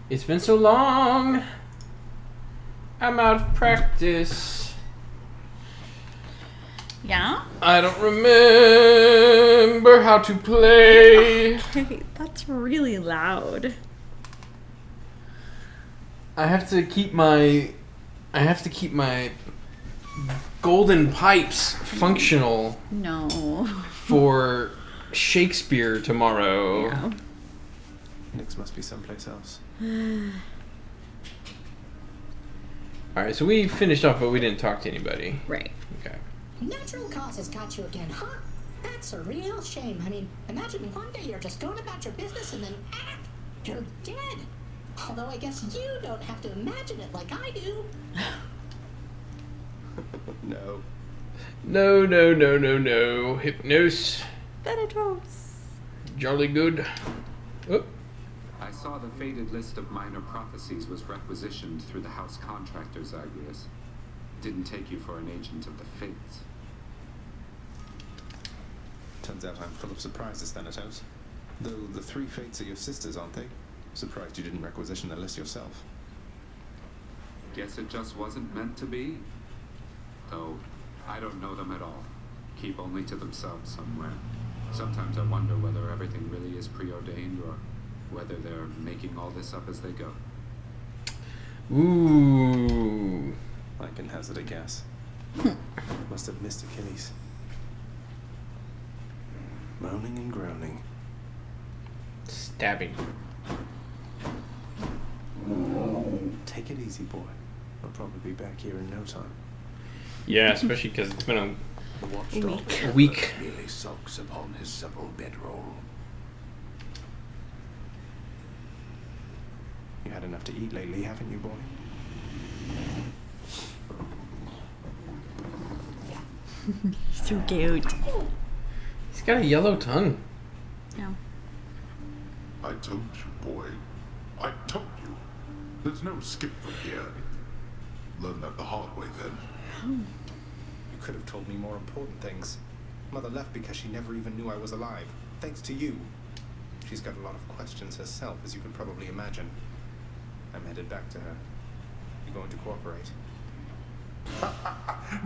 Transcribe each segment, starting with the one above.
It's been so long. I'm out of practice. Yeah? I don't remember how to play. Okay, that's really loud. I have to keep my golden pipes functional. No. For Shakespeare tomorrow. Yeah. Nix must be someplace else. Alright, so we finished off, but we didn't talk to anybody. Right. Okay. Natural causes got you again, huh? That's a real shame. I mean, imagine one day you're just going about your business and then, you're dead. Although I guess you don't have to imagine it like I do. No. No. Hypnos. Thanatos. Jolly good. Oh. I saw the faded list of minor prophecies was requisitioned through the house contractor, Zagreus. Didn't take you for an agent of the fates. Turns out I'm full of surprises, Thanatos. Though the three fates are your sisters, aren't they? Surprised you didn't requisition the list yourself. Guess it just wasn't meant to be. Though, I don't know them at all. Keep only to themselves somewhere. Sometimes I wonder whether everything really is preordained or whether they're making all this up as they go. Ooh. I can hazard a guess. Must have missed Achilles. Moaning and groaning. Stabbing. Take it easy, boy. I'll probably be back here in no time. Yeah, especially because it's been The watchdog a week. merely sulks upon his supple bedroll. You had enough to eat lately, haven't you, boy? So cute. He's got a yellow tongue. Yeah. I told you, boy. I told you. There's no skip from here. Learn that the hard way, then. You could have told me more important things. Mother left because she never even knew I was alive. Thanks to you. She's got a lot of questions herself, as you can probably imagine. I'm headed back to her. You going to cooperate?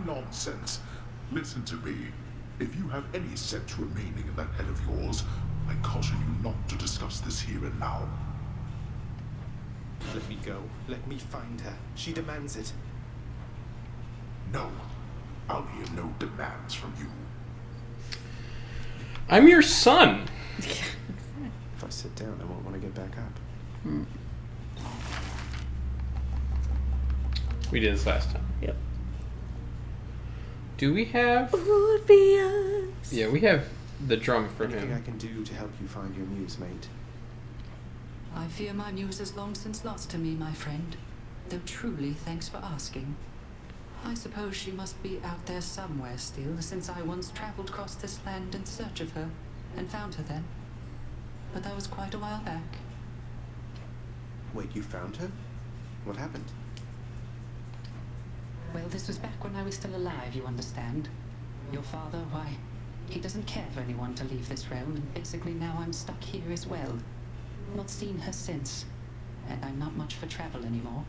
Nonsense. Listen to me. If you have any sense remaining in that head of yours, I caution you not to discuss this here and now. Let me go. Let me find her. She demands it. No. I'll hear no demands from you. I'm your son. If I sit down, I won't want to get back up. We did this last time. Yep. Do we have... Would be us. Yeah, we have the drum for Anything I him. can do to help you find your muse, mate? I fear my muse is long since lost to me, my friend. Though truly, thanks for asking. I suppose she must be out there somewhere still, since I once travelled across this land in search of her, and found her then. But that was quite a while back. Wait, you found her? What happened? Well, this was back when I was still alive, you understand. Your father, why, he doesn't care for anyone to leave this realm, and basically now I'm stuck here as well. Not seen her since, and I'm not much for travel anymore.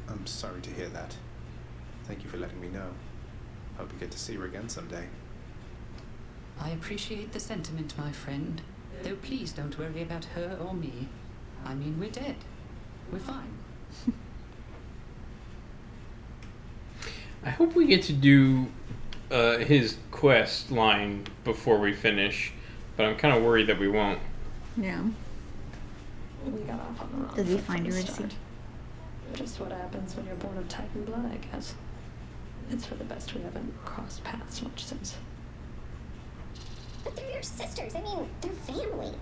I'm sorry to hear that. Thank you for letting me know. Hope you get to see her again someday. I appreciate the sentiment, my friend. Though please don't worry about her or me. I mean, we're dead. We're fine. I hope we get to do his quest line before we finish, but I'm kind of worried that we won't. Yeah. We got off on the wrong Did we foot find from her the receipt? start. Just what happens when you're born of Titan blood, I guess. It's for the best we haven't crossed paths much since. But they're your sisters. I mean, they're family.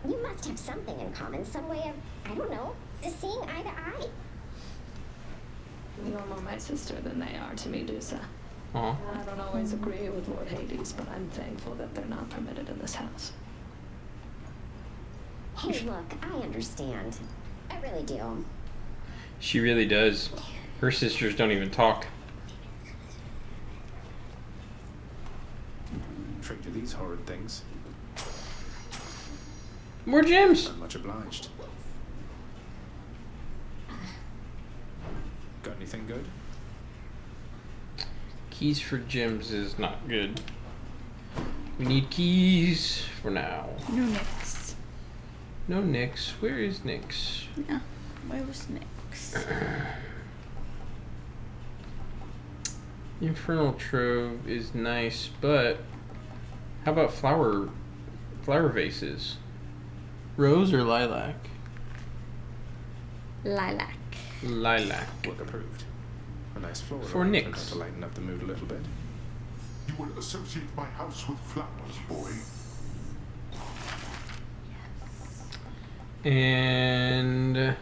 You must have something in common, some way of, I don't know, seeing eye to eye. You're more my sister than they are to me, Dusa. Aw. I don't always agree with Lord Hades, but I'm thankful that they're not permitted in this house. Hey, look, I understand. I really do. She really does. Her sisters don't even talk. Tricked to these horrid things. More gems. I'm much obliged. Got anything good? Keys for gems is not good. We need keys for now. No Nyx. No Nyx. Where is Nyx? Yeah. Where was Nyx? Infernal Trove is nice, but how about flower vases? Rose or lilac? Lilac. Lilac. Work approved. A nice floral For arrangement Nyx. to lighten up the mood a little bit. You will associate my house with flowers, boy. And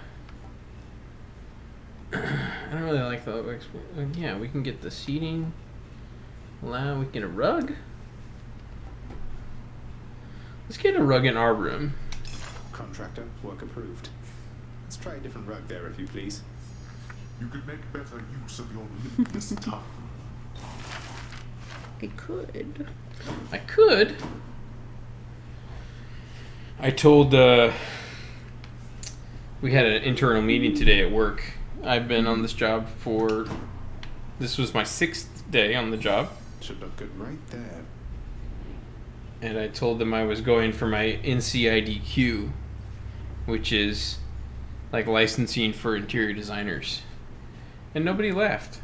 I don't really like the. Yeah, we can get the seating. We can get a rug. Let's get a rug in our room. Contractor, work approved. Let's try a different rug there, if you please. You could make better use of your limitless time. I could. I could. I told. We had an internal meeting today at work. I've been on this job for. This was my 6th day on the job. Should look good right there. And I told them I was going for my NCIDQ, which is like licensing for interior designers. And nobody laughed.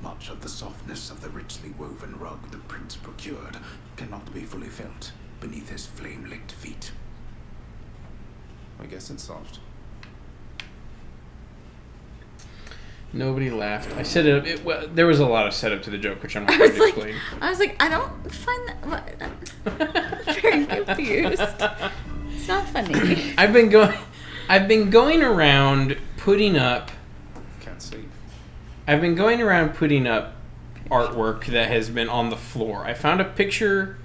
Much of the softness of the richly woven rug the prince procured cannot be fully felt beneath his flame-licked feet. I guess it's soft. Nobody laughed. I set it up. Well, there was a lot of setup to the joke, which I'm not I going was to like, explain. I don't find that. I'm very confused. It's not funny. I've been going around putting up. Can't see. I've been going around putting up artwork that has been on the floor. I found a picture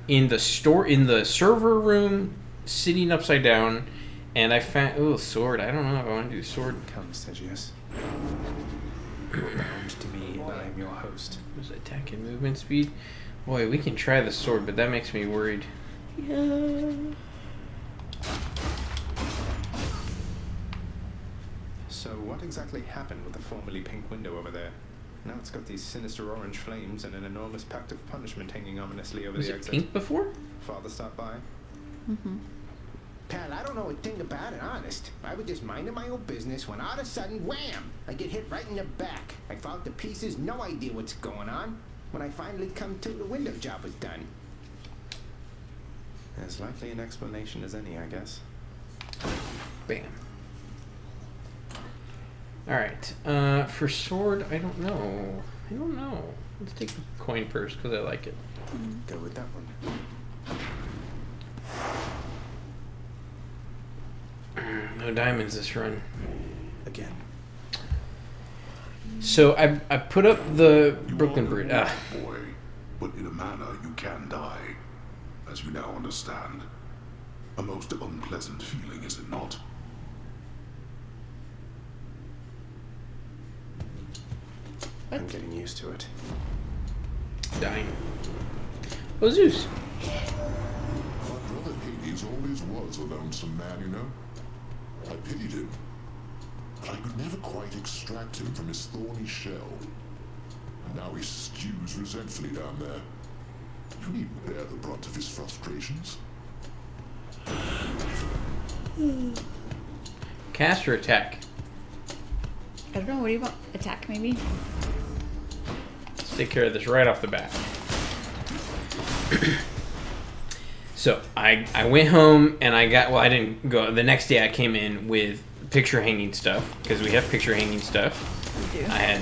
in the server room, sitting upside down, and I found sword. I don't know if I want to do sword. Come, Stygius. You're bound to me, and I am your host. Was attack and movement speed? Boy, we can try the sword, but that makes me worried. Yeah. So what exactly happened with the formerly pink window over there? Now it's got these sinister orange flames and an enormous pact of punishment hanging ominously over Was the it exit. pink before? Father stopped by. Mm-hmm. Pal, I don't know a thing about it, honest. I was just minding my own business when all of a sudden, wham! I get hit right in the back. I fall to pieces, no idea what's going on. When I finally come to, the window job was done. As likely an explanation as any, I guess. Bam. Alright, for sword, I don't know. Let's take the coin purse, because I like it. Go with that one. No diamonds this run. Again. So I put up the Brooklyn You are Bridge. a boy, but in a manner you can die, as you now understand. A most unpleasant feeling, is it not? I'm getting used to it. Dying. Oh, Zeus. My brother Hades always was a lonesome man, you know. I pitied him, but I could never quite extract him from his thorny shell. And now he stews resentfully down there. You needn't bear the brunt of his frustrations. Cast or attack? I don't know. What do you want? Attack, maybe? Let's take care of this right off the bat. So I went home and I I didn't go. The next day I came in with picture hanging stuff, because we have picture hanging stuff. We do. I had,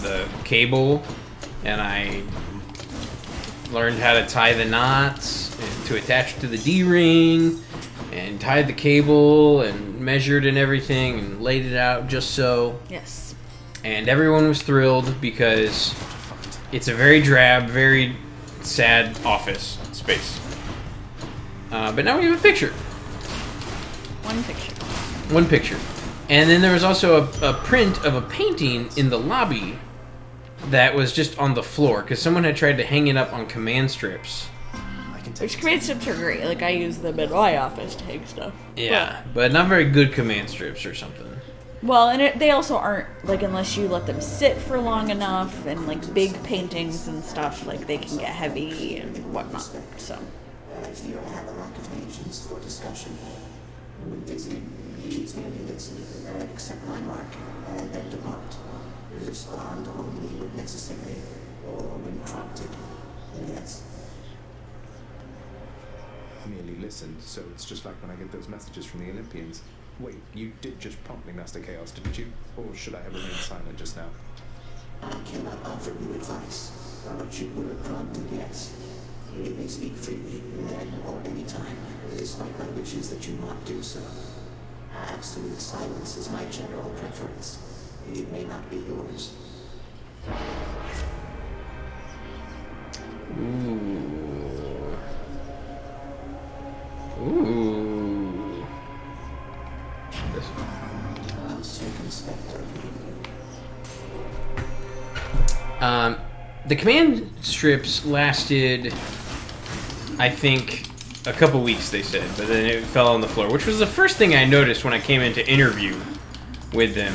the cable, and I learned how to tie the knots and to attach to the D-ring, and tied the cable and measured and everything and laid it out just so. Yes. And everyone was thrilled because it's a very drab, very sad office space. But now we have a picture. One picture. And then there was also a print of a painting in the lobby that was just on the floor, because someone had tried to hang it up on command strips. I can Which command strips are great. Like, I use them in my office to hang stuff. Yeah, but not very good command strips or something. Well, and they also aren't, like, unless you let them sit for long enough, and, like, big paintings and stuff, like, they can get heavy and whatnot, so. I fear I have a lack of patience for discussion. When visiting, please merely listen and accept my mark, and then depart. Respond only when necessary, or when prompted. Yes. Merely listen, so it's just like when I get those messages from the Olympians. Wait, you did just prompt me, Master Chaos, didn't you? Or should I have remained silent just now? I cannot offer you advice, but you were prompted, yes. You may speak freely, then or any time, despite my wishes that you not do so. Absolute silence is my general preference. It may not be yours. Ooh. This one. How circumspect of you. The command strips lasted, I think, a couple weeks, they said, but then it fell on the floor, which was the first thing I noticed when I came in to interview with them,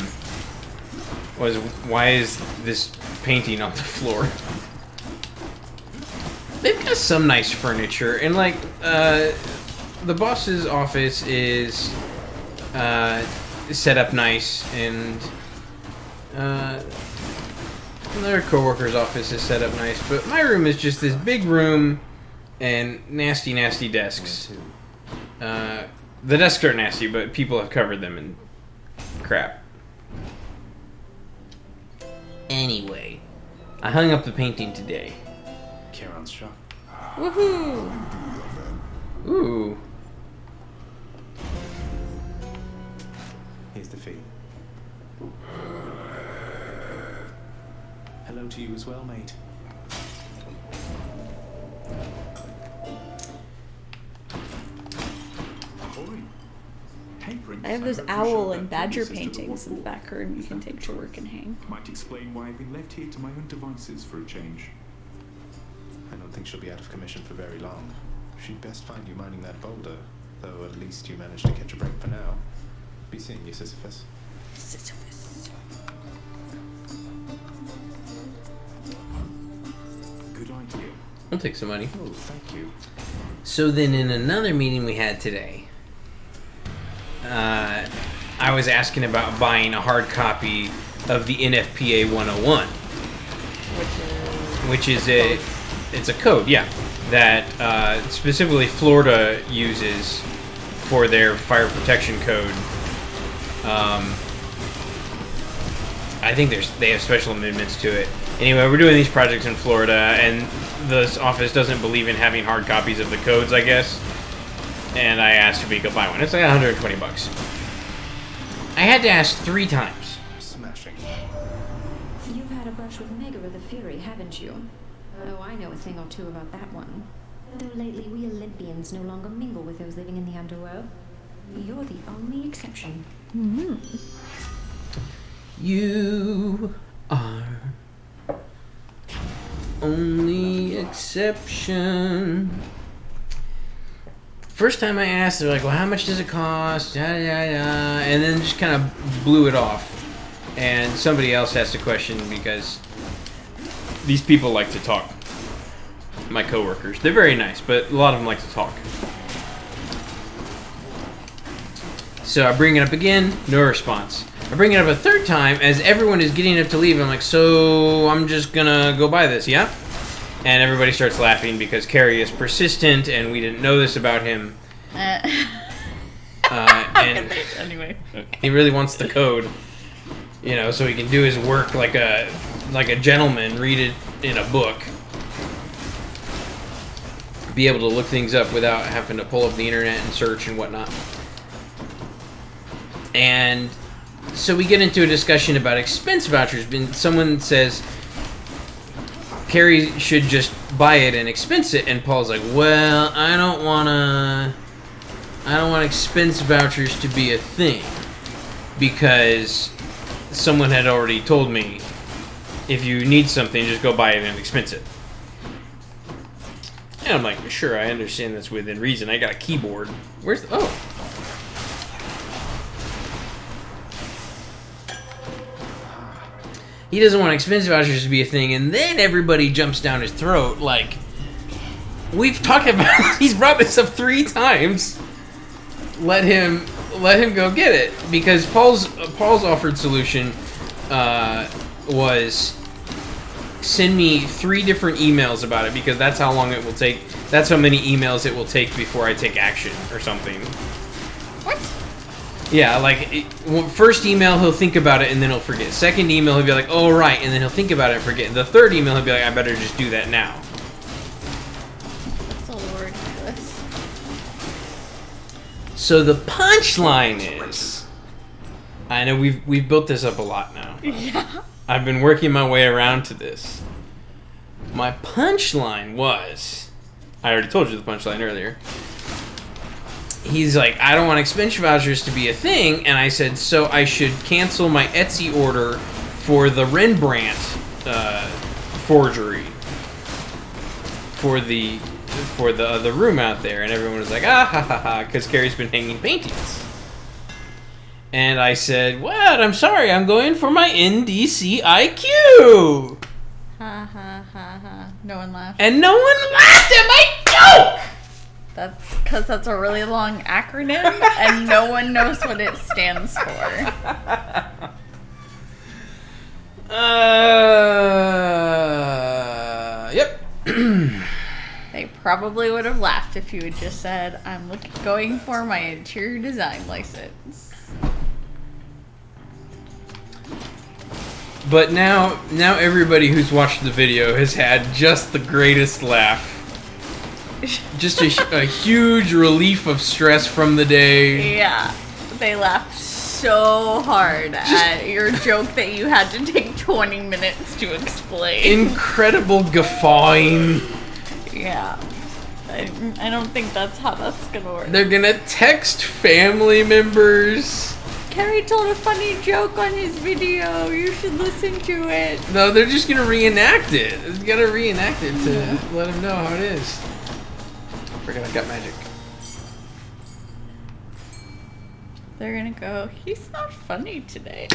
was why is this painting on the floor? They've got some nice furniture, and like, the boss's office is set up nice, and their co-worker's office is set up nice, but my room is just this big room and nasty, nasty desks. The desks are nasty, but people have covered them in crap. Anyway, I hung up the painting today. Charon's shop. Woohoo! Ooh. Here's the fee. Hello to you as well, mate. I have those owl and badger paintings in the back room you can take to work and hang. Might explain why I've been left here to my own devices for a change. I don't think she'll be out of commission for very long. She'd best find you mining that boulder, though at least you managed to catch a break for now. Be seeing you, Sisyphus. Sisyphus. Good idea. I'll take some money. Oh, thank you. So then in another meeting we had today, I was asking about buying a hard copy of the NFPA 101. Which is it's a code, yeah, that specifically Florida uses for their fire protection code. I think they have special amendments to it. Anyway, we're doing these projects in Florida, and this office doesn't believe in having hard copies of the codes, I guess. And I asked if we could buy one. It's like $120. I had to ask 3 times. Smashing. You've had a brush with Megara the Fury, haven't you? Oh, I know a thing or two about that one. Though lately we Olympians no longer mingle with those living in the underworld. You're the only exception. Mm-hmm. You are only exception. First time I asked, they're like, well, how much does it cost? Yada, yada, yada. And then just kind of blew it off. And somebody else asked a question because these people like to talk. My coworkers. They're very nice, but a lot of them like to talk. So I bring it up again, no response. I bring it up a third time as everyone is getting up to leave. I'm like, so I'm just gonna go buy this, yeah? And everybody starts laughing because Carrie is persistent and we didn't know this about him. And anyway, he really wants the code, you know, so he can do his work like a gentleman, read it in a book, be able to look things up without having to pull up the internet and search and whatnot. And so we get into a discussion about expense vouchers. Someone says Carrie should just buy it and expense it, and Paul's like, well, I don't want expense vouchers to be a thing because someone had already told me if you need something, just go buy it and expense it. And I'm like, sure, I understand that's within reason. I got a keyboard. Where's the... Oh. He doesn't want expense vouchers to be a thing, and then everybody jumps down his throat. Like, we've talked about... He's brought this up 3 times. Let him go get it. Because Paul's offered solution was... send me 3 different emails about it, because that's how long it will take. That's how many emails it will take before I take action or something. What? Yeah, like, first email he'll think about it and then he'll forget. Second email he'll be like, oh right, and then he'll think about it and forget. The third email he'll be like, I better just do that now. That's a little ridiculous. So the punchline is, I know we've built this up a lot now. Yeah. I've been working my way around to this. My punchline was... I already told you the punchline earlier. He's like, I don't want expense vouchers to be a thing, and I said, so I should cancel my Etsy order for the Rembrandt forgery for the room out there, and everyone was like, ah ha ha ha, because Carrie's been hanging paintings. And I said, what? I'm sorry, I'm going for my NDC IQ! Ha ha ha ha. No one laughed. And no one laughed at my joke! That's because that's a really long acronym, and no one knows what it stands for. Yep. They probably would have laughed if you had just said, I'm going for my interior design license. But now everybody who's watched the video has had just the greatest laugh. Just a huge relief of stress from the day. Yeah, they laughed so hard at your joke that you had to take 20 minutes to explain. Incredible guffawing. Yeah. I don't think that's how that's gonna work. They're gonna text family members. Carrie told a funny joke on his video. You should listen to it. No, they're just gonna reenact it. They're gonna reenact it to let them know how it is. Forget I got magic. They're gonna go, he's not funny today.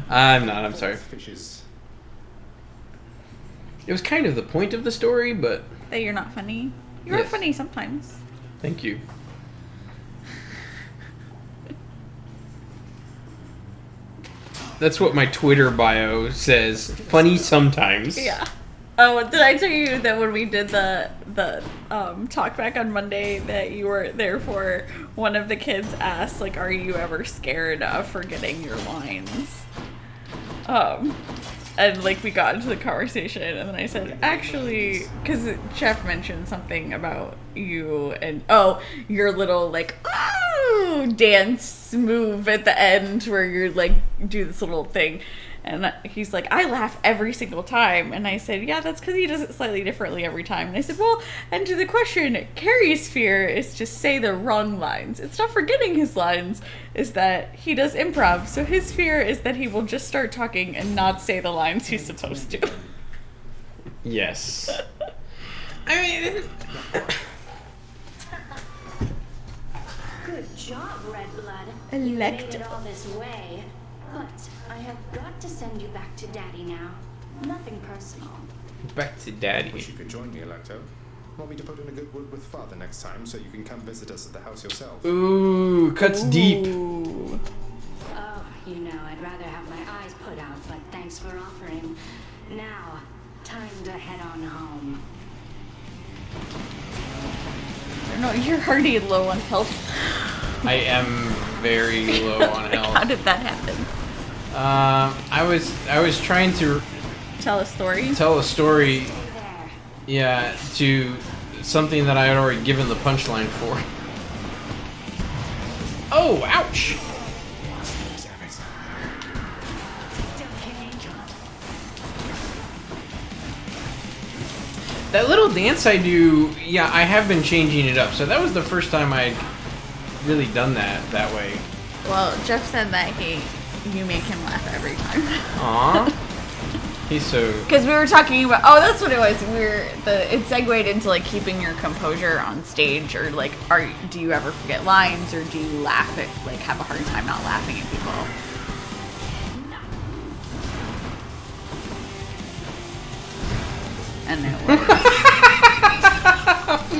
I'm not, I'm sorry. Fishes. It was kind of the point of the story, but... That you're not funny. You are Yes. funny sometimes. Thank you. That's what my Twitter bio says. Funny sometimes. Yeah. Oh, did I tell you that when we did the talk back on Monday that you were there for, one of the kids asked, like, are you ever scared of forgetting your lines? And, like, we got into the conversation, and then I said, actually, because Jeff mentioned something about you and, your little, like, dance move at the end where you're, like, do this little thing. And he's like, I laugh every single time. And I said, yeah, that's because he does it slightly differently every time. And I said, well, and to the question, Carrie's fear is to say the wrong lines. It's not forgetting his lines, is that he does improv. So his fear is that he will just start talking and not say the lines he's supposed to. Yes. I mean... Good job, Red Blood. Electable. You made it all this way. But I have got to send you back to Daddy now. Nothing personal. Back to Daddy. Wish you could join me, Electo. Want me to put in a good word with Father next time so you can come visit us at the house yourself? Ooh, cuts deep. Ooh. Oh, you know, I'd rather have my eyes put out, but thanks for offering. Now, time to head on home. I don't know, you're already low on health. I am very low on health. How did that happen? I was trying to Tell a story? tell a story, Stay there. yeah, to something that I had already given the punchline for. Oh, ouch! That little dance I do, yeah, I have been changing it up. So that was the first time I'd really done that way. Well, Jeff said that you make him laugh every time. Aww. He's so... Because we were talking about... Oh, that's what it was. It segued into, like, keeping your composure on stage, or, like, do you ever forget lines, or do you laugh at, like, have a hard time not laughing at people? And it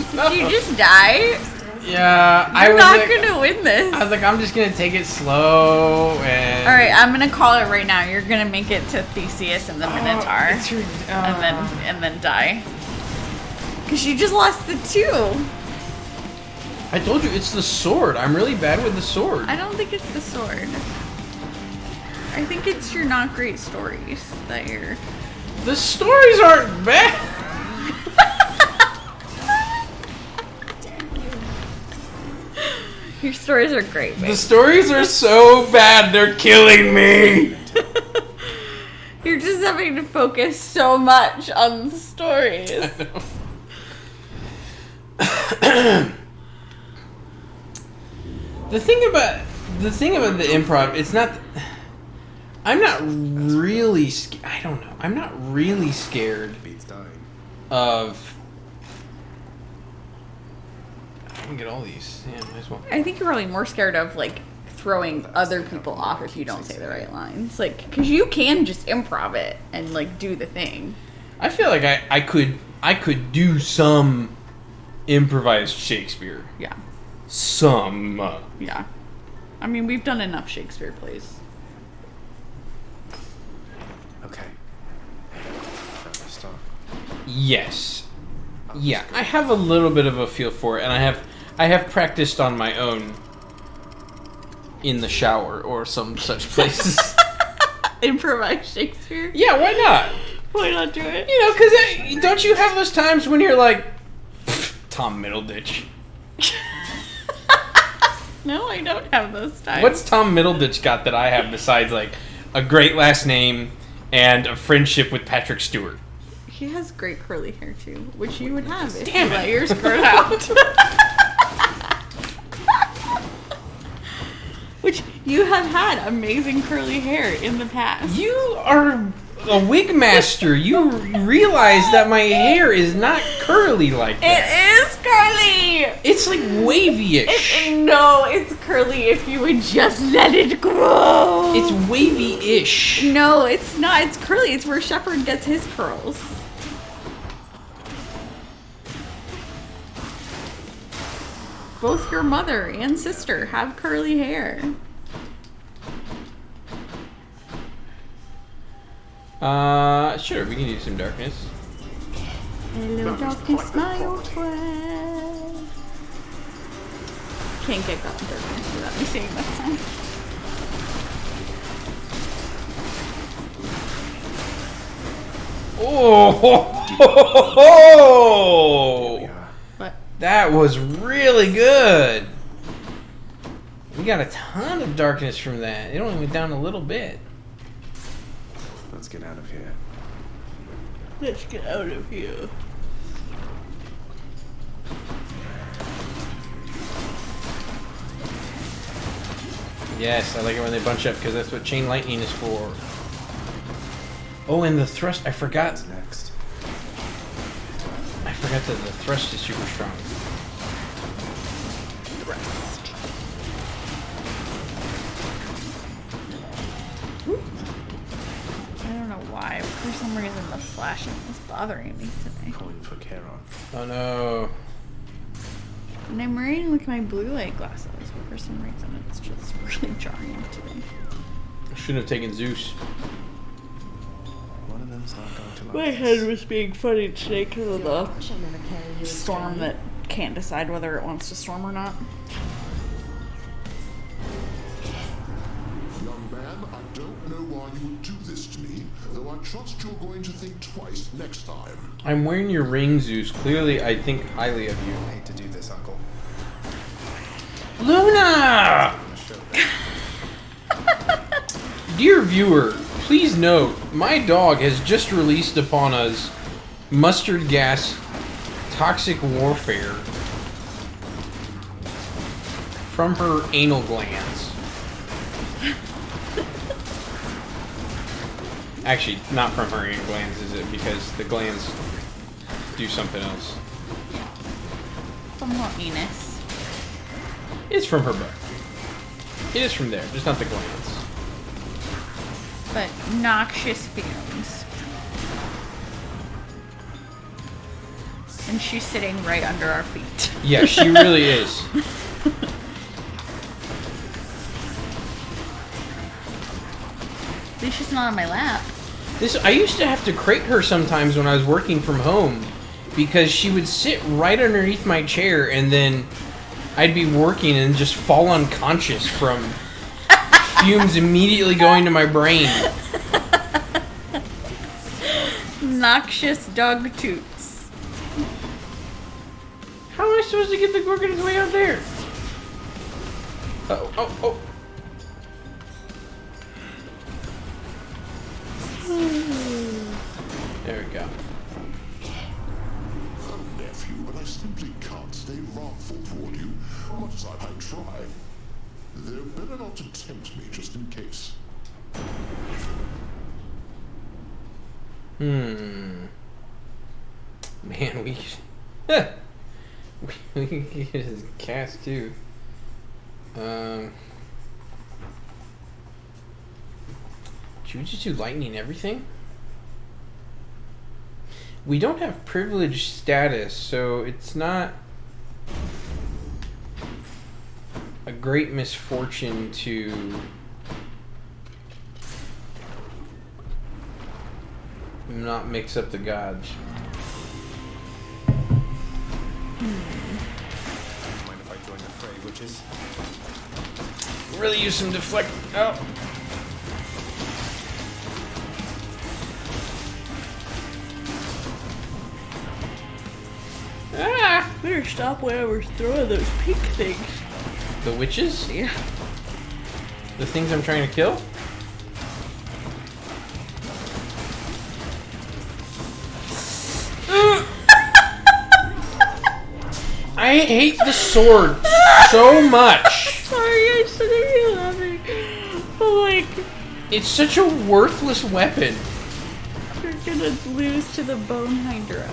was... Did you just die? Yeah, You're not gonna win this. I was like, I'm just gonna take it slow and... Alright, I'm gonna call it right now. You're gonna make it to Theseus and the Minotaur. And then die. Because you just lost the 2. I told you, it's the sword. I'm really bad with the sword. I don't think it's the sword. I think it's your not great stories that you're... The stories aren't bad. Your stories are great, babe. The stories are so bad, they're killing me. You're just having to focus so much on the stories. I know. The thing about the improv, it's not... I'm not really... I don't know. I'm not really scared of... I can get all these. Yeah, might as well. I think you're probably more scared of, like, throwing other people off if you don't say the right lines. Like, because you can just improv it and, like, do the thing. I feel like I could do some improvised Shakespeare. Yeah. Some. Yeah. I mean, we've done enough Shakespeare plays. Okay. Stop. Yes. Yeah, I have a little bit of a feel for it, and I have practiced on my own in the shower or some such places. Improvise Shakespeare? Yeah, why not? Why not do it? You know, because don't you have those times when you're like, Tom Middleditch? No, I don't have those times. What's Tom Middleditch got that I have besides, like, a great last name and a friendship with Patrick Stewart? He has great curly hair too, which you would have if Damn you it. let yours grow out. Which you have had amazing curly hair in the past. You are a wig master. You realize that my hair is not curly like that. It is curly. It's like wavy-ish. No, it's curly if you would just let it grow. It's wavy-ish. No, it's not. It's curly. It's where Shepard gets his curls. Both your mother and sister have curly hair. Sure, we can do some darkness. Hello, darkness, my old friend. Can't get God darkness without me singing that song. Oh! What? That was really good. We got a ton of darkness from that. It only went down a little bit. Let's get out of here. Let's get out of here. Yes, I like it when they bunch up because that's what chain lightning is for. Oh, and the thrust. I forgot. What's next? I forgot that the thrust is super strong. I don't know why. For some reason, the flashing is bothering me today. Coin for Charon. Oh no. And I'm wearing like my blue light glasses, but for some reason, it's just really jarring today. I shouldn't have taken Zeus. One of them's not going to like My this. head was being funny today because of the storm that can't decide whether it wants to storm or not. Young man, I don't know why you would do this to me, though I trust you're going to think twice next time. I'm wearing your ring, Zeus. Clearly, I think highly of you. I hate to do this, Uncle. Luna! On the show then. Dear viewer, please note, my dog has just released upon us mustard gas toxic warfare from her anal glands. Actually, not from her anal glands, is it? Because the glands do something else. From her anus. It's from her butt. It is from there, just not the glands. But noxious fumes. And she's sitting right under our feet. Yeah, she really is. At least she's not on my lap. I used to have to crate her sometimes when I was working from home because she would sit right underneath my chair and then I'd be working and just fall unconscious from fumes immediately going to my brain. Noxious dog toots. How am I supposed to get the Gorgon's way out there? Oh. There we go. Oh, nephew, but I simply can't stay wrathful toward you, much as I might try. They're better not to tempt me, just in case. Man, we can get his cast too. Should we just do lightning everything? We don't have privileged status, so it's not a great misfortune to not mix up the gods. Mind if I join the fray, witches? Really use some deflect. Oh. Ah! Better stop whoever's throwing those pink things. The witches? Yeah. The things I'm trying to kill? I hate the sword so much. Sorry, I shouldn't be laughing. But like, It's such a worthless weapon. you're gonna lose to the Bone Hydra.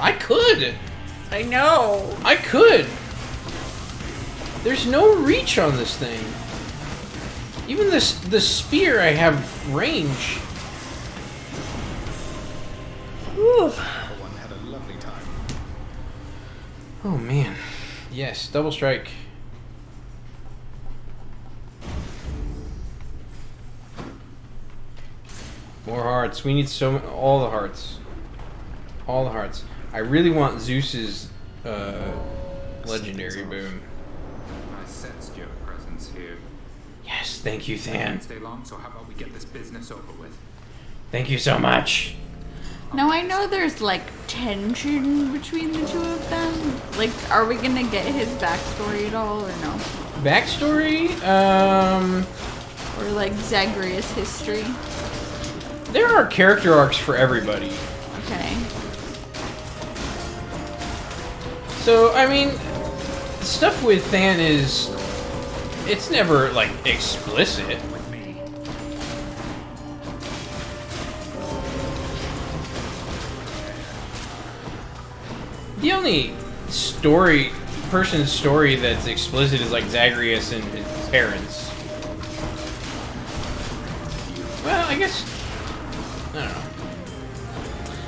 I could. I know. I could. There's no reach on this thing. Even the spear, I have range. Whew. Everyone had a lovely time. Oh man. Yes, double strike. More hearts. We need all the hearts. All the hearts. I really want Zeus's legendary boon. I sensed your presence here. Yes, thank you, I Than. can't stay long, so how about we get this business over with? Thank you so much. Now I know there's like tension between the two of them. Like, are we gonna get his backstory at all or no? Backstory? Or like Zagreus' history? There are character arcs for everybody. Okay. So, I mean, stuff with Than is... It's never, like, explicit. With me. The only person's story that's explicit is, like, Zagreus and his parents. Well, I guess... I don't know.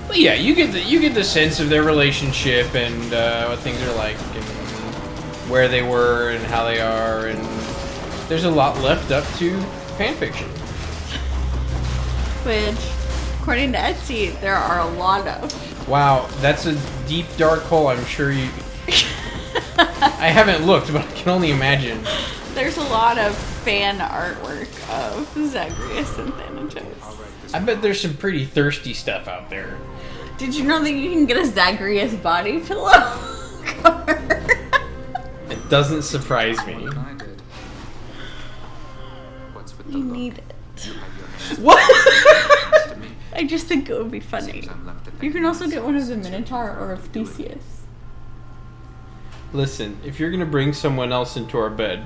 But yeah, you get the sense of their relationship and what things are like and where they were and how they are, and there's a lot left up to fanfiction. Which, according to Etsy, there are a lot of. Wow, that's a deep dark hole. I'm sure you. I haven't looked, but I can only imagine. There's a lot of fan artwork of Zagreus and Thanatos. I bet there's some pretty thirsty stuff out there. Did you know that you can get a Zagreus body pillow cover? It doesn't surprise me. More than I did. What's with the You look? need it. You have your hands What? to me. I just think it would be funny. Seems I'm left to You think can also get one of the myself since Minotaur you or have to do it. Theseus. Listen, if you're gonna bring someone else into our bed,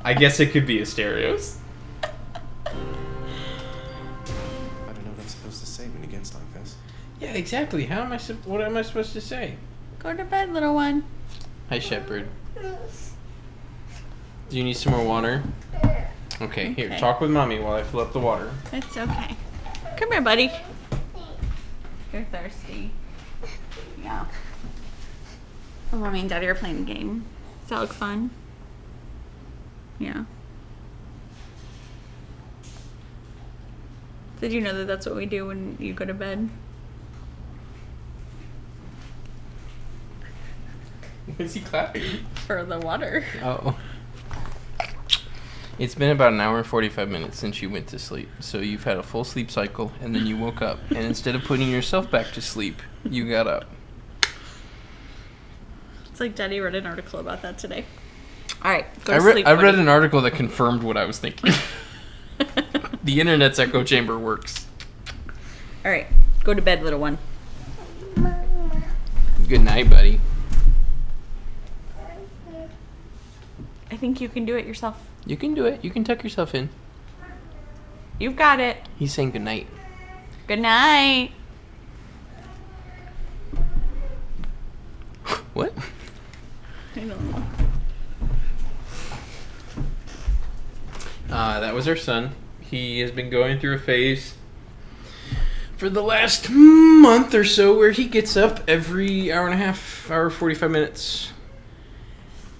I guess it could be Asterios. I don't know what I'm supposed to say when he gets like this. Yeah, exactly. What am I supposed to say? Go to bed, little one. Hi, Shepherd. Do you need some more water? Okay, here, Okay. talk with Mommy while I fill up the water. It's okay. Come here, buddy. You're thirsty. Yeah. Oh, Mommy and Daddy are playing a game. Does that look fun? Yeah. Did you know that that's what we do when you go to bed? Is he clapping? For the water. Oh. It's been about an hour and 45 minutes since you went to sleep. So you've had a full sleep cycle, and then you woke up. And instead of putting yourself back to sleep, you got up. It's like Daddy read an article about that today. All right, go to sleep. I read an article that confirmed what I was thinking. The internet's echo chamber works. All right, go to bed, little one. Good night, buddy. I think you can do it yourself. You can do it. You can tuck yourself in. You've got it. He's saying good night. Good night. What? I don't know. That was our son. He has been going through a phase for the last month or so where he gets up every hour and a half, hour 45 minutes.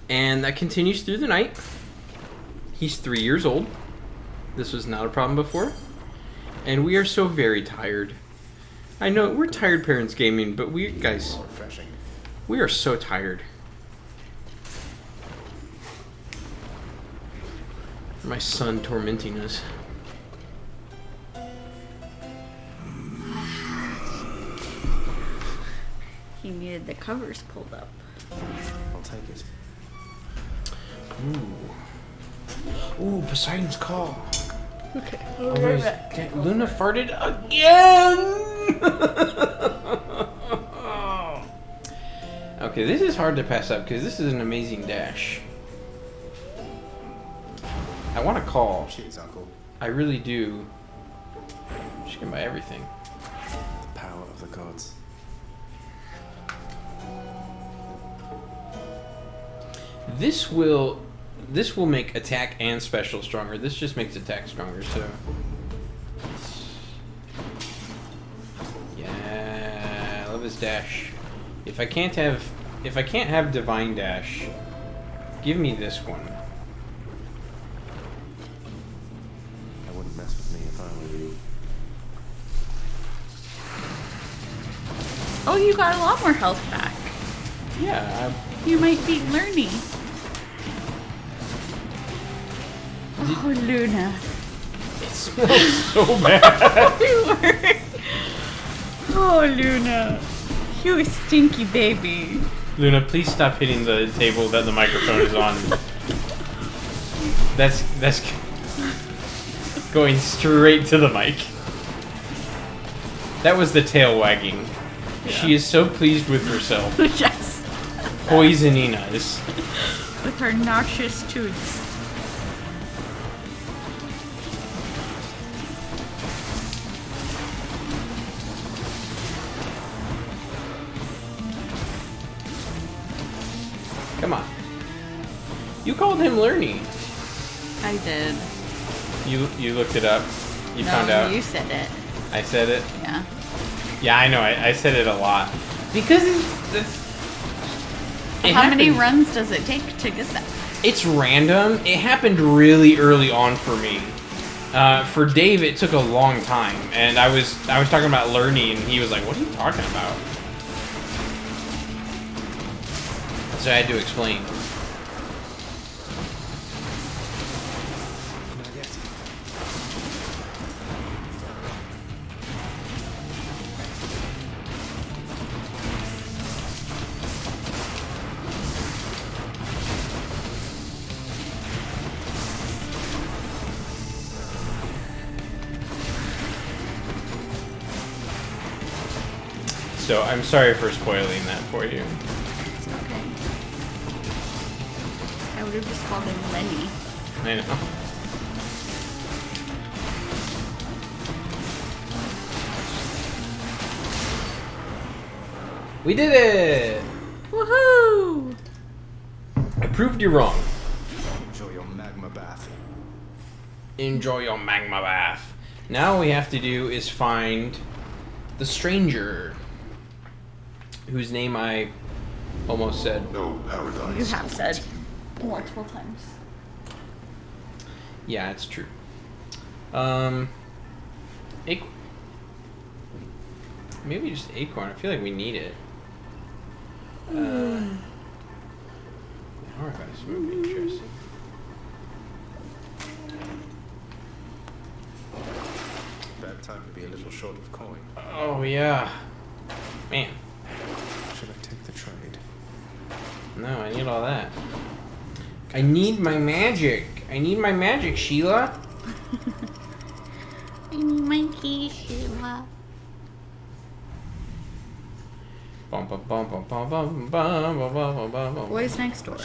And that continues through the night. He's 3 years old. This was not a problem before. And we are so very tired. I know, we're tired parents gaming, but we, guys, Refreshing. we are so tired. My son tormenting us. He needed the covers pulled up. I'll take it. Ooh, Poseidon's call. Okay. Oh, Luna farted again! Okay, this is hard to pass up because this is an amazing dash. I want to call. Cheers, Uncle. I really do. She can buy everything. The power of the gods. This will make attack and special stronger. This just makes attack stronger, so. Yeah, I love his dash. If I can't have divine dash, give me this one. I wouldn't mess with me if I were you. Oh, you got a lot more health back. Yeah, You might be learning. Oh, Luna. it smells so bad. You were. Oh, Luna. You stinky baby. Luna, please stop hitting the table that the microphone is on. That's going straight to the mic. That was the tail wagging. Yeah. She is so pleased with herself. Yes. Poisoning us. With her noxious toots. Come on. You called him Lerny. I did. You looked it up. You No, found out. you said it. I said it. Yeah. Yeah, I know. I said it a lot. Because How many runs does it take to get that? It's random. It happened really early on for me. For Dave, it took a long time, and I was talking about learning, and he was like, "What are you talking about?" So I had to explain. Not yet. So I'm sorry for spoiling that for you. It's okay. I would have just called him Lenny. I know. We did it! Woohoo! I proved you wrong. Enjoy your magma bath. Enjoy your magma bath. Now all we have to do is find the stranger, whose name I almost said. No paradise. You have said multiple times. Yeah, it's true. Maybe just acorn. I feel like we need it. Now we're about to smoke interesting. Bad time to be a little short of coin. Oh yeah, man. Should I take the trade? No, I need all that. I need my magic. I need my magic, Sheila. I need my key, Sheila. Boys Next Door.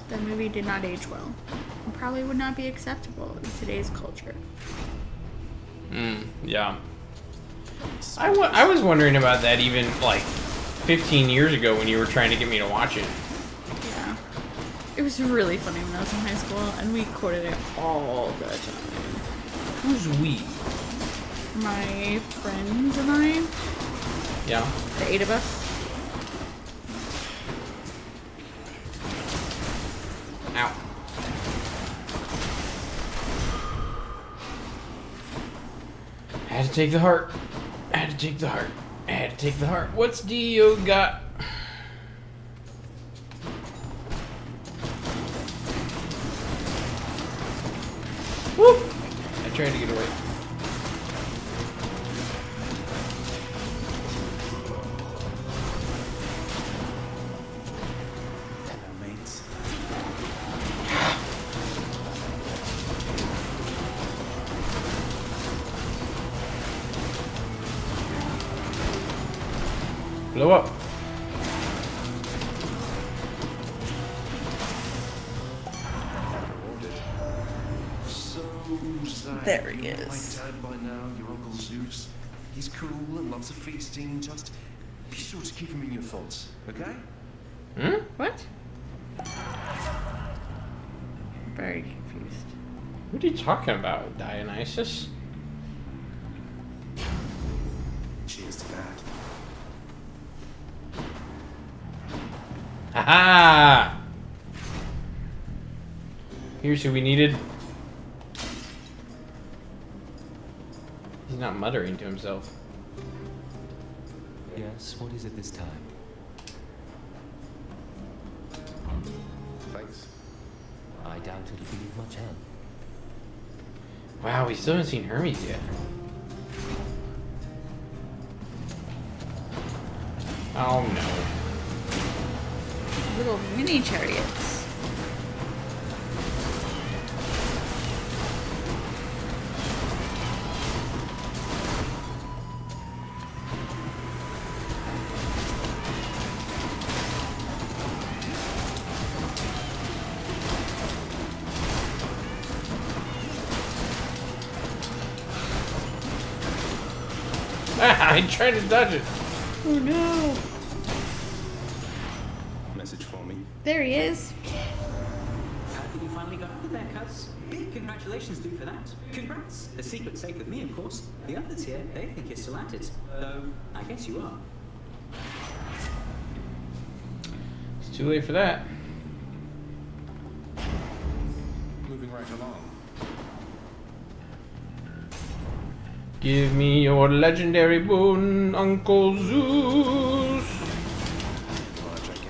The movie did not age well. And probably would not be acceptable in today's culture. Yeah. I was wondering about that even like 15 years ago when you were trying to get me to watch it. Yeah. It was really funny when I was in high school, and we quoted it all the time. Who's we? My friends and I, Yeah. the 8 of us. Ow. I had to take the heart. I had to take the heart. I had to take the heart. What's Dio got? Woo! I tried to get away. Hello, mates. Blow up. So, Zach, There he you know is. my dad by now, your Uncle Zeus. He's cool and loves of feasting. Just be sure to keep him in your thoughts, okay? Hmm? What? Very confused. What are you talking about, Dionysus? Cheers to that. Haha! Here's who we needed. He's not muttering to himself. Yes, what is it this time? Thanks. I doubt it'll be of much help. Wow, we still haven't seen Hermes yet. Oh no. Little mini chariots. I tried to dodge it. Oh no. Message for me. There he is. How can you finally got out there, cuz? Big congratulations, dude, for that. Congrats. The secret's safe with me, of course. The others here, they think you're still at it. Though, I guess you are. It's too late for that. Moving right along. Give me your legendary boon, Uncle Zeus.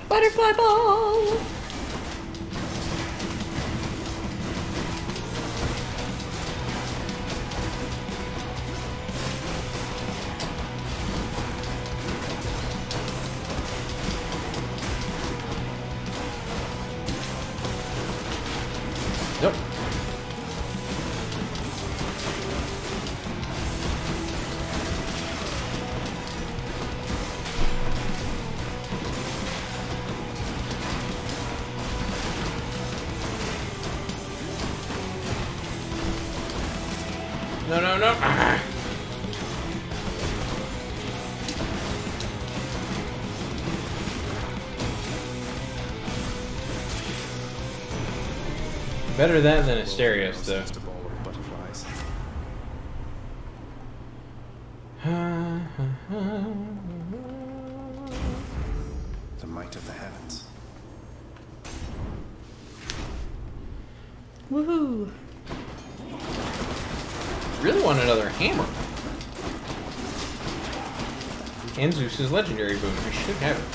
Butterfly ball. Nope. No, no, no. Ah. Better that than Asterios, though. Just a ball of butterflies. The might of the heavens. Woohoo! Really want another hammer. And Zeus's legendary boon. I should have it.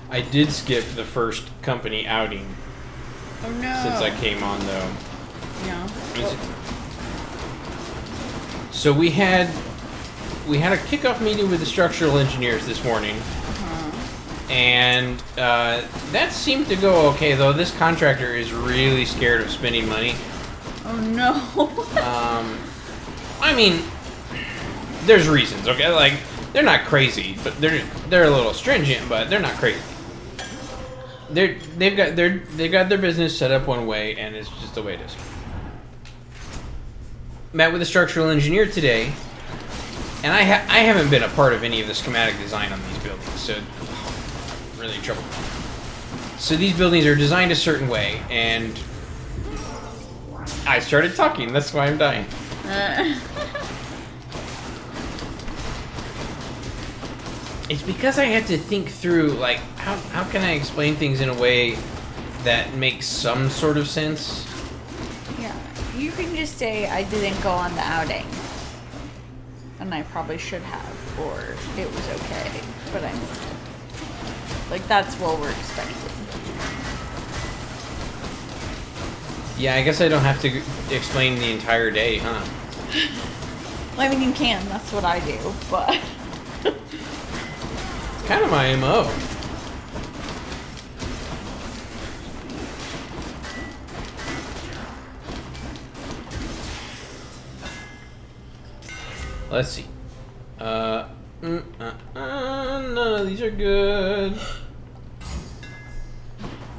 I did skip the first company outing Oh no. since I came on, though. Yeah. So we had a kickoff meeting with the structural engineers this morning, and that seemed to go okay. Though this contractor is really scared of spending money. Oh no. I mean, there's reasons, okay? Like they're not crazy, but they're a little stringent, but they're not crazy. They've got their business set up one way, and it's just the way it is. Met with a structural engineer today, and I haven't been a part of any of the schematic design on these buildings, so really trouble. So these buildings are designed a certain way, and I started talking. That's why I'm dying. It's because I had to think through, like, how can I explain things in a way that makes some sort of sense? Yeah. You can just say I didn't go on the outing. And I probably should have, or it was okay, but I missed it. Like, that's what we're expecting. Yeah, I guess I don't have to explain the entire day, huh? I mean, you can, that's what I do, but... It's kind of my MO. Let's see. None of these are good.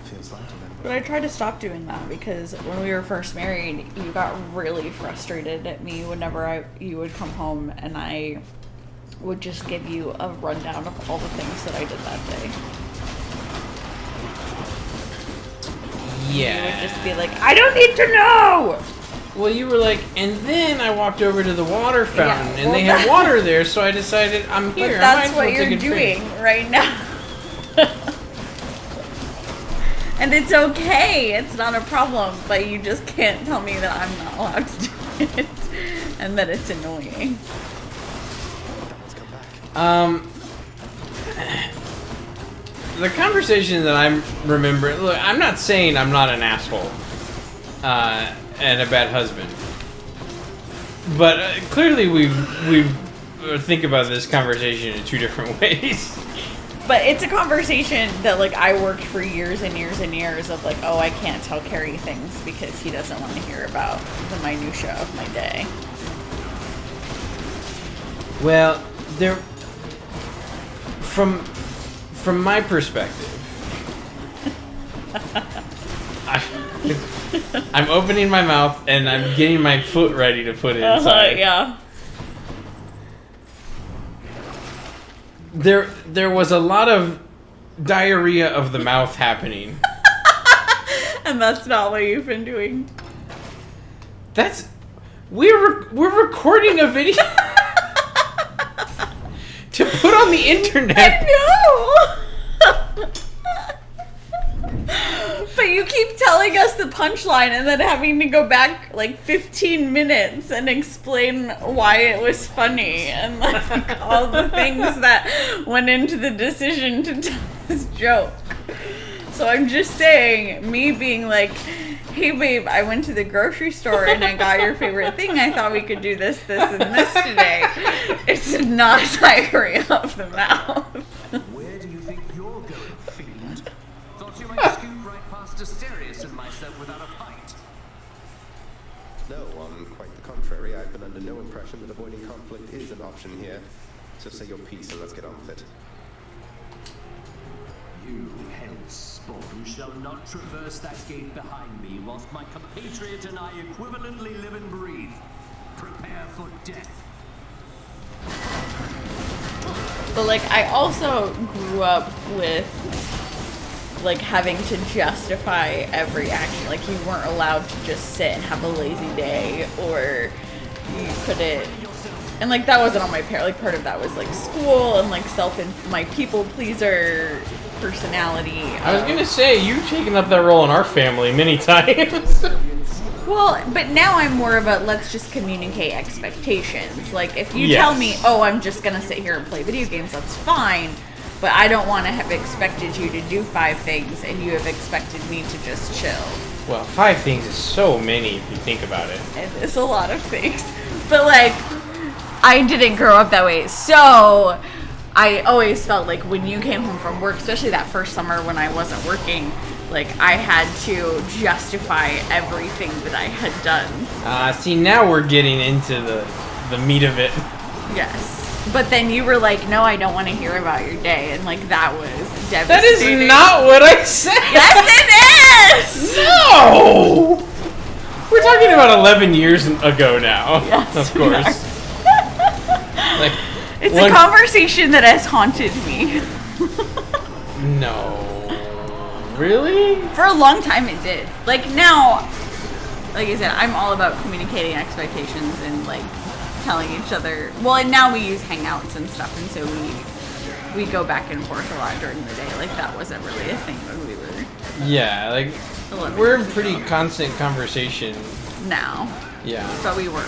Feels like But I tried to stop doing that because when we were first married, you got really frustrated at me whenever you would come home and I would just give you a rundown of all the things that I did that day. Yeah. You would just be like, I don't need to know! Well, you were like, and then I walked over to the water fountain, Yeah, and they had water there, so I decided I'm here. But I might that's as what well you're take a drink. doing right now. And it's okay. It's not a problem. But you just can't tell me that I'm not allowed to do it. And that it's annoying. The conversation that I'm remembering... Look, I'm not saying I'm not an asshole and a bad husband. But clearly we think about this conversation in two different ways. But it's a conversation that, like, I worked for years and years and years of, like, oh, I can't tell Carrie things because he doesn't want to hear about the minutia of my day. Well, there... From my perspective... I'm opening my mouth and I'm getting my foot ready to put it inside. Yeah. There was a lot of diarrhea of the mouth happening. And that's not what you've been doing. We're recording a video to put on the internet. I know. But you keep telling us the punchline and then having to go back like 15 minutes and explain why it was funny and like all the things that went into the decision to tell this joke. So I'm just saying, me being like, hey babe, I went to the grocery store and I got your favorite thing. I thought we could do this, and this today. It's not diarrhea of the mouth. Where do you think you're going, fiend? Thought you might scoot right past Asterius and myself without a fight. No, quite the contrary. I've been under no impression that avoiding conflict is an option here. So say your piece and let's get on with it. You hellspawn shall not traverse that gate behind me whilst my compatriot and I equivalently live and breathe. Prepare for death. But like, I also grew up with like having to justify every action. Like, you weren't allowed to just sit and have a lazy day, or you couldn't. And like, that wasn't on my part. Like, part of that was like school and like my people pleaser personality. I was gonna say, you've taken up that role in our family many times. Well, but now I'm more of a let's just communicate expectations. Like, if you tell me, oh, I'm just gonna sit here and play video games, that's fine. But I don't want to have expected you to do 5 things and you have expected me to just chill. Well, 5 things is so many if you think about it. It is a lot of things. But like, I didn't grow up that way. So I always felt like when you came home from work, especially that first summer when I wasn't working, like, I had to justify everything that I had done. See, now we're getting into the meat of it. Yes. But then you were like, no, I don't want to hear about your day. And like, that was devastating. That is not what I said. Yes, it is! No! We're talking about 11 years ago now. Yes, of course. Like, it's a conversation that has haunted me. No. Really? For a long time it did. Like, now, like I said, I'm all about communicating expectations and like telling each other. Well, and now we use Hangouts and stuff, and so we go back and forth a lot during the day. Like, that wasn't really a thing when we were. Yeah, like, we're in pretty constant conversation now. Yeah. But we were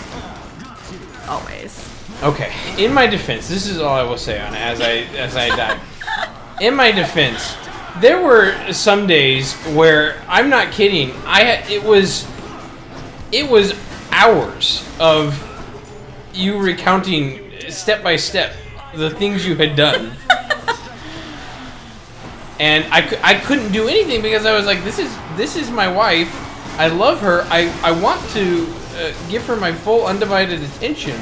always. Okay, in my defense, this is all I will say on it as I die. In my defense, there were some days where, I'm not kidding, it was hours of you recounting step by step the things you had done. And I couldn't do anything because I was like, this is my wife. I love her. I want to give her my full undivided attention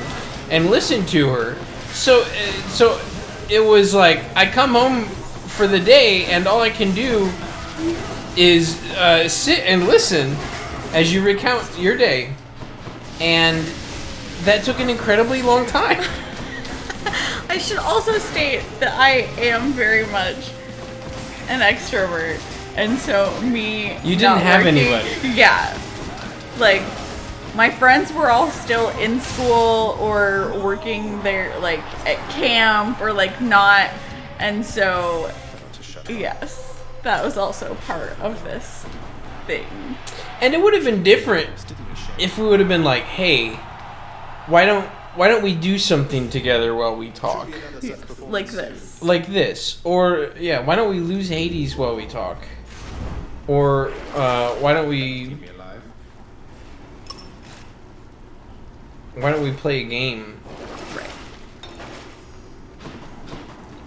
and listen to her. So it was like, I come home for the day and all I can do is sit and listen as you recount your day. And that took an incredibly long time. I should also state that I am very much an extrovert, and so You didn't have anybody. Yeah. Like, my friends were all still in school or working there, like, at camp or, like, not. And so, yes, that was also part of this thing. And it would have been different if we would have been like, hey, why don't we do something together while we talk? Yes, like this. Like this. Or, yeah, why don't we lose Hades while we talk? Or, why don't we play a game? Right.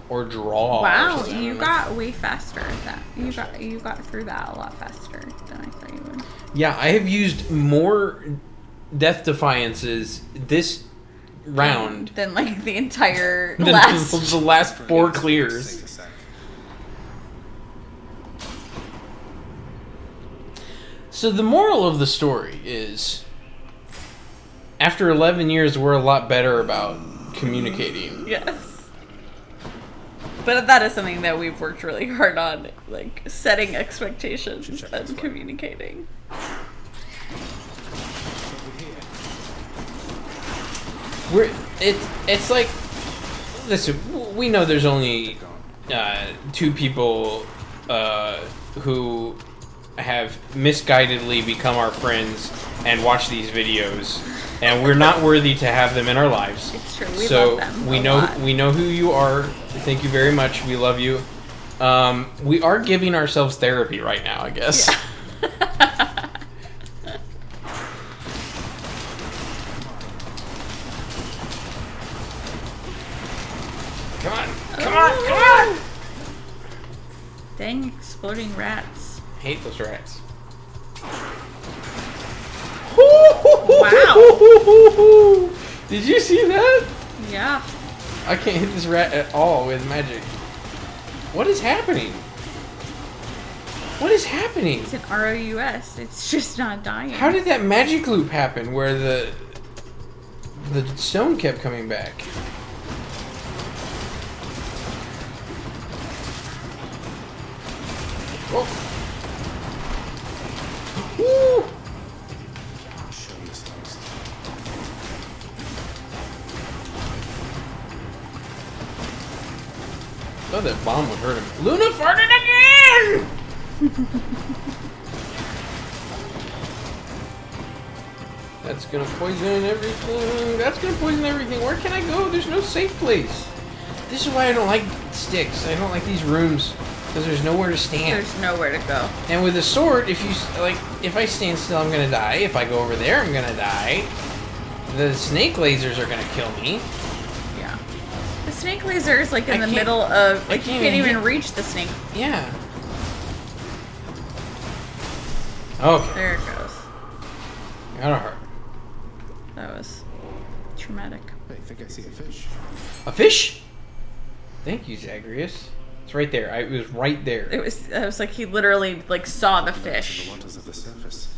Or draw. Wow, you got way faster at that. You got through that a lot faster than I thought you would. Yeah, I have used more Death Defiances this round than like the entire the last 4 clears. So the moral of the story is, after 11 years, we're a lot better about communicating. Yes. But that is something that we've worked really hard on, like setting expectations and communicating. It's like, listen, we know there's only 2 people who have misguidedly become our friends and watch these videos, and we're not worthy to have them in our lives. It's true. We so love them we know who you are. Thank you very much. We love you. We are giving ourselves therapy right now, I guess. Yeah. Come on, come on! Dang exploding rats. Hate those rats. Wow. Did you see that? Yeah. I can't hit this rat at all with magic. What is happening? What is happening? It's an ROUS. It's just not dying. How did that magic loop happen where the stone kept coming back? Oh. Woo! Oh, that bomb would hurt him. Luna farted again! That's gonna poison everything. That's gonna poison everything. Where can I go? There's no safe place. This is why I don't like sticks. I don't like these rooms. Because there's nowhere to stand. There's nowhere to go. And with a sword, if you, like, if I stand still, I'm gonna die. If I go over there, I'm gonna die. The snake lasers are gonna kill me. Yeah. The snake laser is like in the middle of, like, you can't even reach the snake. Yeah. Okay. There it goes. Got a heart. That was traumatic. I think I see a fish. A fish? Thank you, Zagreus. It's right there. It was right there. It was like he literally like saw the fish. The waters of the surface.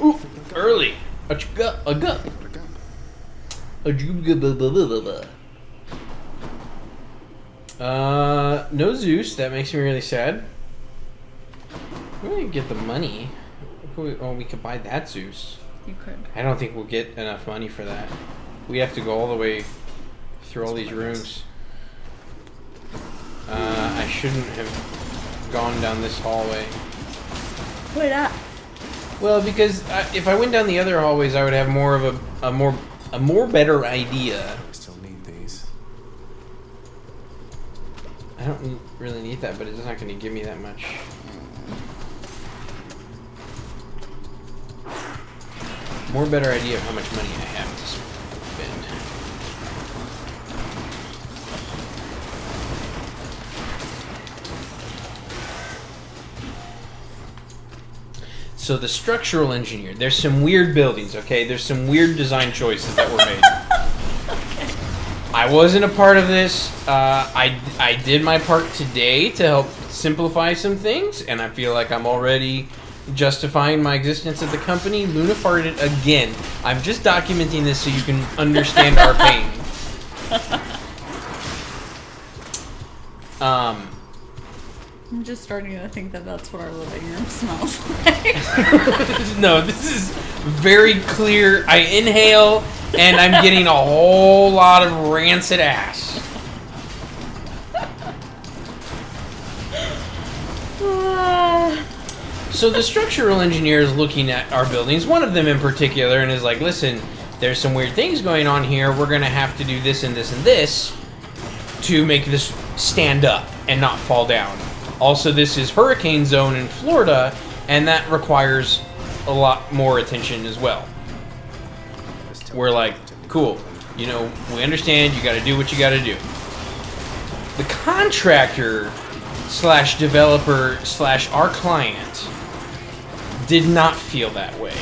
Ooh, early. A gut. A gut. No Zeus. That makes me really sad. We didn't get the money. Oh, we could buy that Zeus. You could. I don't think we'll get enough money for that. We have to go all the way through all these rooms. I shouldn't have gone down this hallway. Why not? Well, because if I went down the other hallways, I would have more of a more better idea. I still need these. I don't really need that, but it's not going to give me that much. More better idea of how much money I have to spend. So the structural engineer, there's some weird buildings, okay? There's some weird design choices that were made. Okay. I wasn't a part of this. I did my part today to help simplify some things, and I feel like I'm already justifying my existence at the company. Luna farted again. I'm just documenting this so you can understand our pain. I'm just starting to think that that's what our living room smells like. No, this is very clear. I inhale, and I'm getting a whole lot of rancid ass. So the structural engineer is looking at our buildings, one of them in particular, and is like, listen, there's some weird things going on here. We're going to have to do this and this and this to make this stand up and not fall down. Also, this is hurricane zone in Florida, and that requires a lot more attention as well. We're like, cool, you know, we understand you got to do what you got to do. The contractor slash developer slash our client did not feel that way.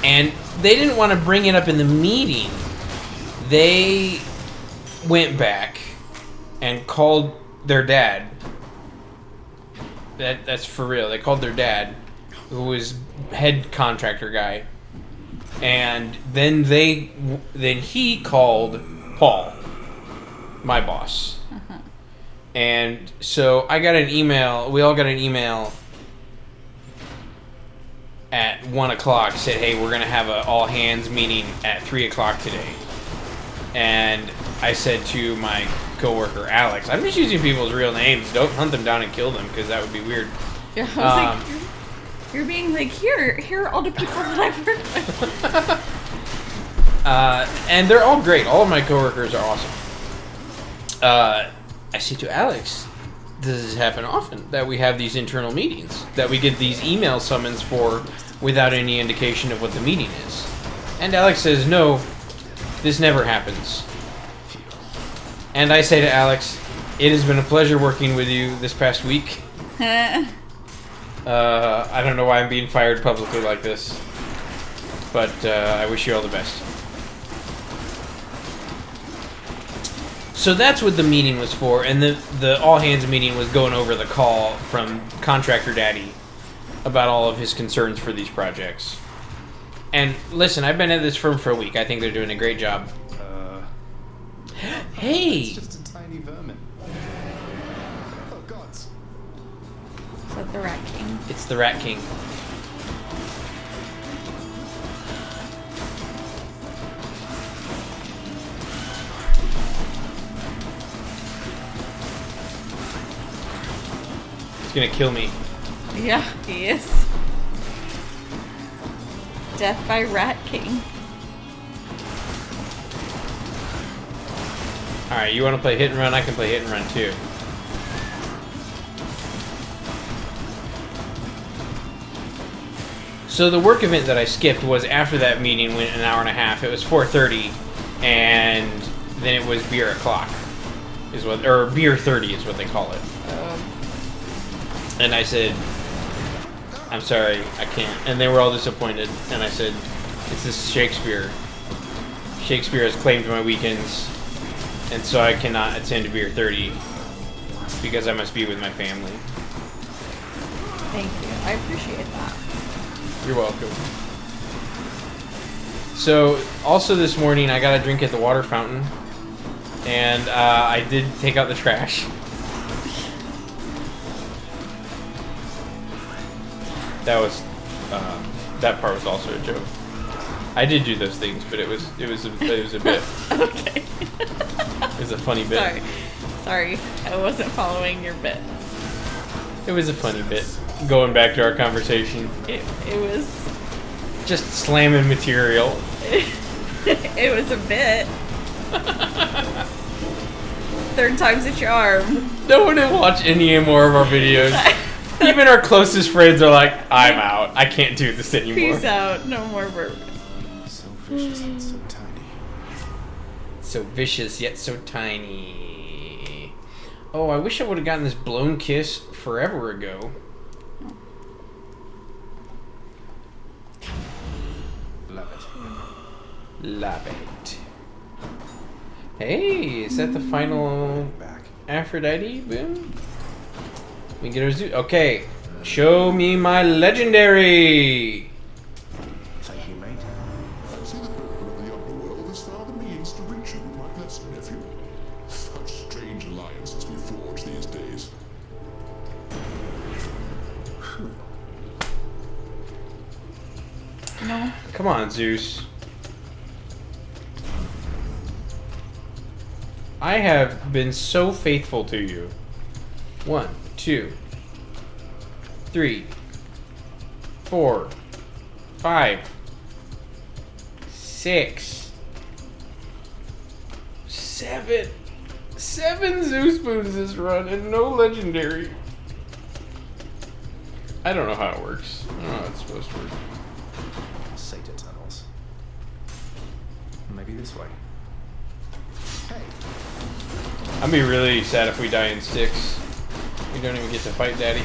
And they didn't want to bring it up in the meeting. They went back and called their dad. That's for real. They called their dad, who was head contractor guy. And then he called Paul, my boss. And so I got an email. We all got an email at 1 o'clock. Said, hey, we're going to have an all-hands meeting at 3 o'clock today. And I said to my coworker, Alex, I'm just using people's real names. Don't hunt them down and kill them, because that would be weird. Yeah, I was like, you're being like, here are all the people that I've worked with. And they're all great. All of my coworkers are awesome. I said to Alex, Does this happen often, that we have these internal meetings, that we get these email summons for without any indication of what the meeting is? And Alex says, no, this never happens. And I say to Alex, it has been a pleasure working with you this past week. I don't know why I'm being fired publicly like this, but I wish you all the best. So that's what the meeting was for, and the all-hands meeting was going over the call from Contractor Daddy about all of his concerns for these projects. And listen, I've been at this firm for a week. I think they're doing a great job. Hey! It's just a tiny vermin. Oh, gods. Is that the Rat King? It's the Rat King. He's gonna kill me. Yeah, he is. Death by Rat King. Alright, you wanna play hit and run? I can play hit and run too. So the work event that I skipped was after that meeting, went an hour and a half. It was 4:30, and then it was beer o'clock, or beer 30 is what they call it. And I said, I'm sorry, I can't. And they were all disappointed. And I said, it's this Shakespeare. Shakespeare has claimed my weekends, and so I cannot attend beer 30 because I must be with my family. Thank you. I appreciate that. You're welcome. So, also this morning, I got a drink at the water fountain, and I did take out the trash. That part was also a joke. I did do those things, but it was a bit. Okay. It was a funny bit. Sorry, I wasn't following your bit. It was a funny bit. Going back to our conversation. It was just slamming material. It was a bit. Third time's a charm. No one will watch any more of our videos. Even our closest friends are like, I'm out. I can't do this anymore. Peace out. No more bourbon. So vicious and so tiny. So vicious yet so tiny. Oh, I wish I would have gotten this blown kiss forever ago. Love it. Love it. Hey, is that the final Aphrodite boon? We get our Zeus. Okay, show me my legendary. Thank you, mate. I see the people of the underworld has found the means to reach you, my blessed nephew. Such strange alliances we forge these days. No. Come on, Zeus. I have been so faithful to you. 1, 2, 3, 4, 5, 6, 7. 7 Zeus boons this run and no legendary. I don't know how it works. I don't know how it's supposed to work. Sata tunnels. Maybe this way. Hey. I'd be really sad if we die in 6. We don't even get to fight Daddy.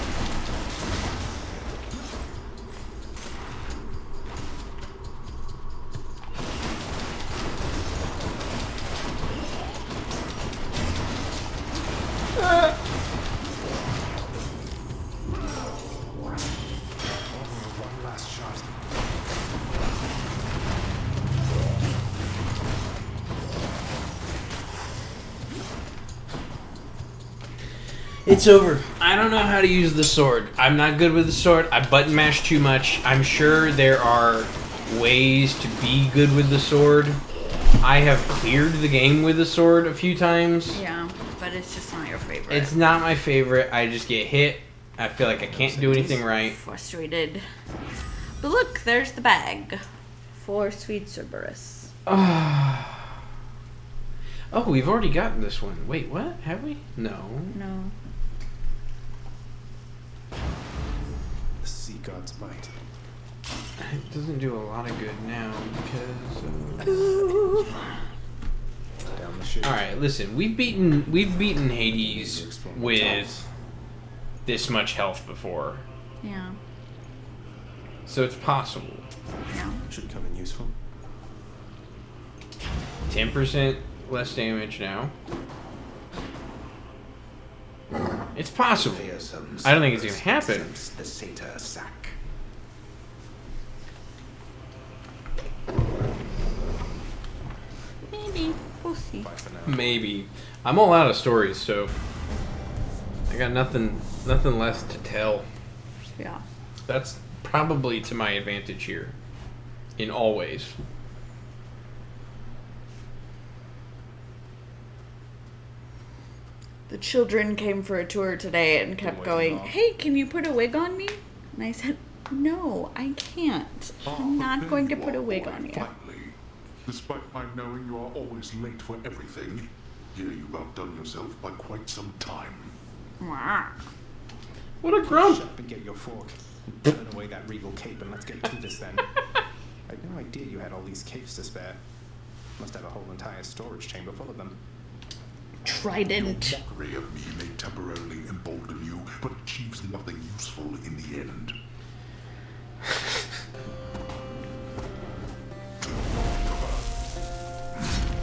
One last shot. It's over. I don't know how to use the sword. I'm not good with the sword. I button mash too much. I'm sure there are ways to be good with the sword. I have cleared the game with the sword a few times. Yeah, but it's just not your favorite. It's not my favorite. I just get hit. I feel like I can't do anything right. Frustrated. But look, there's the bag. For sweet Cerberus. Oh, we've already gotten this one. Wait, what? Have we? No. No. God's bite. It doesn't do a lot of good now because. Down the chute. All right, listen. We've beaten Hades with this much health before, Yeah. so it's possible. Yeah. Should come in useful. 10% less damage now. It's possible. I don't think it's gonna happen. The satyr sack. Maybe. We'll see. Maybe. I'm all out of stories, so I got nothing left to tell. Yeah. That's probably to my advantage here, in all ways. The children came for a tour today and kept going, "Hey, can you put a wig on me?" And I said, "No, I can't. I'm not going to put a wig on you." Finally, despite my knowing you are always late for everything, here you've outdone yourself by quite some time. What a grump! Shut up and get your fork. Turn away that regal cape and let's get to this then. I had no idea you had all these capes to spare. Must have a whole entire storage chamber full of them. Trident. Your mockery of me may temporarily embolden you, but achieves nothing useful in the end.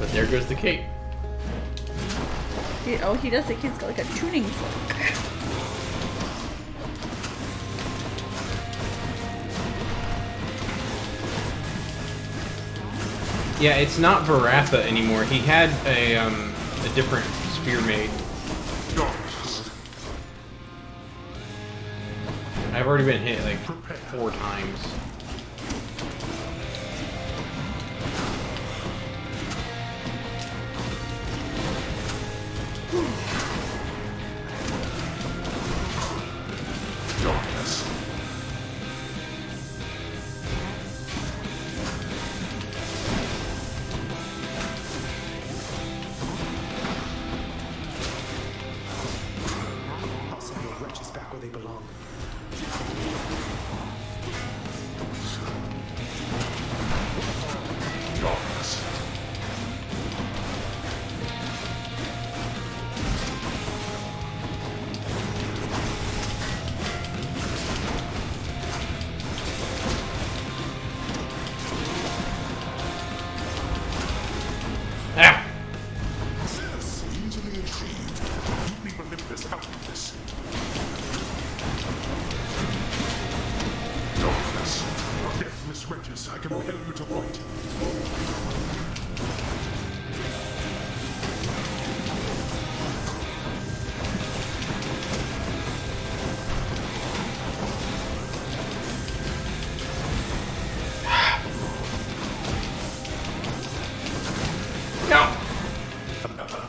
But there goes the cape. He does think he's got like a tuning fork. Yeah, it's not Varatha anymore. He had a different spear made. I've already been hit like 4 times. I'll send your wretches back where they belong. Ah! Zeus, easily achieved. You leave Olympus out of this. Darkness. Deathless wretches, I compel you to fight. No! Another.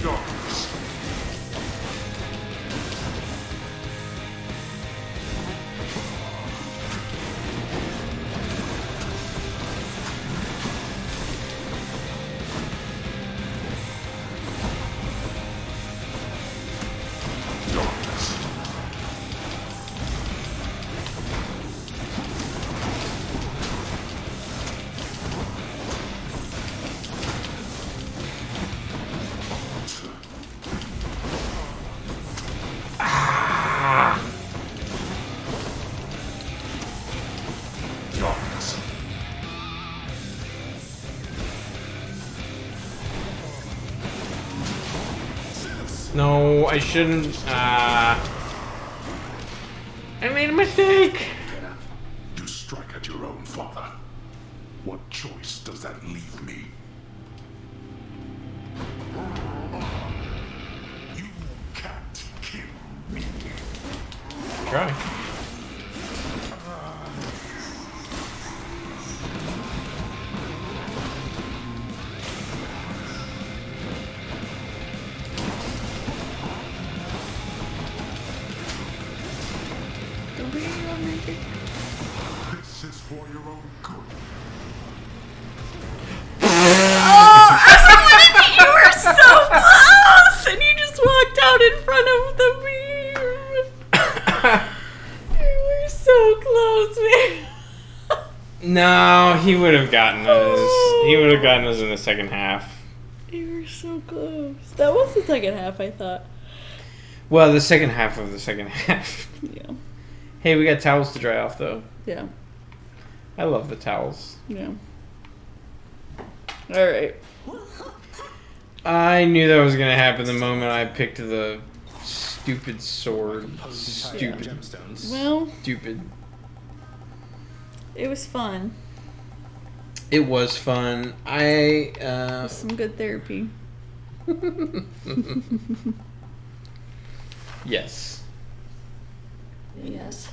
Darkness. Darkness. Darkness. No, I shouldn't. I made a mistake. You strike at your own father. What choice does that leave me? You can't kill me. Try. This is for your own good. You were so close, and you just walked out in front of the beam. No, he would have gotten us. He would have gotten us in the second half. You were so close. That was the second half, I thought. Well, the second half of the second half. Yeah. Hey, we got towels to dry off, though. Yeah. I love the towels. Yeah. Alright. I knew that was going to happen the moment I picked the stupid sword. Stupid. Gemstones. Well, Stupid. it was fun. It was fun. Some good therapy. Yes. Yes.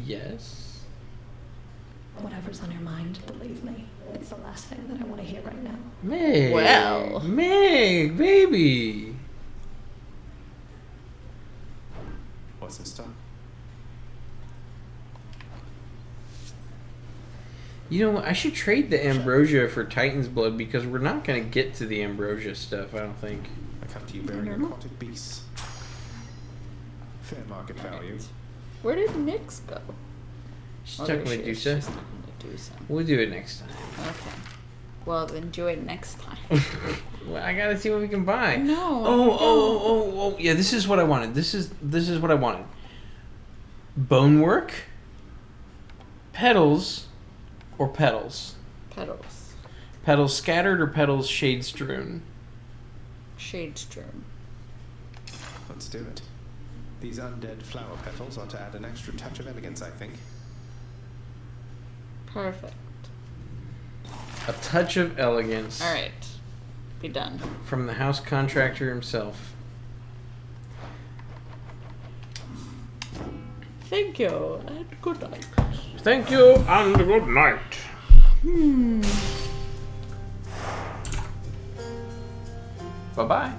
Yes. Whatever's on your mind, believe me, it's the last thing that I want to hear right now. Meg. Well. Meg, baby. What's this stuff? You know what? I should trade the ambrosia for Titan's blood because we're not going to get to the ambrosia stuff, I don't think. I come to you bearing aquatic beasts. Fair market value. Where did Nyx go? She's Oh, talking there with she is. Medusa. She's talking to Medusa. We'll do it next time. Okay. Well, then do it next time. Well, I gotta see what we can buy. No. Oh! Yeah, this is what I wanted. This is what I wanted. Bonework, petals, or petals. Petals. Petals scattered or petals shade strewn. Shade strewn. Let's do it. These undead flower petals ought to add an extra touch of elegance, I think. Perfect. A touch of elegance. All right. Be done. From the house contractor himself. Thank you, and good night. Thank you, and good night. Bye-bye.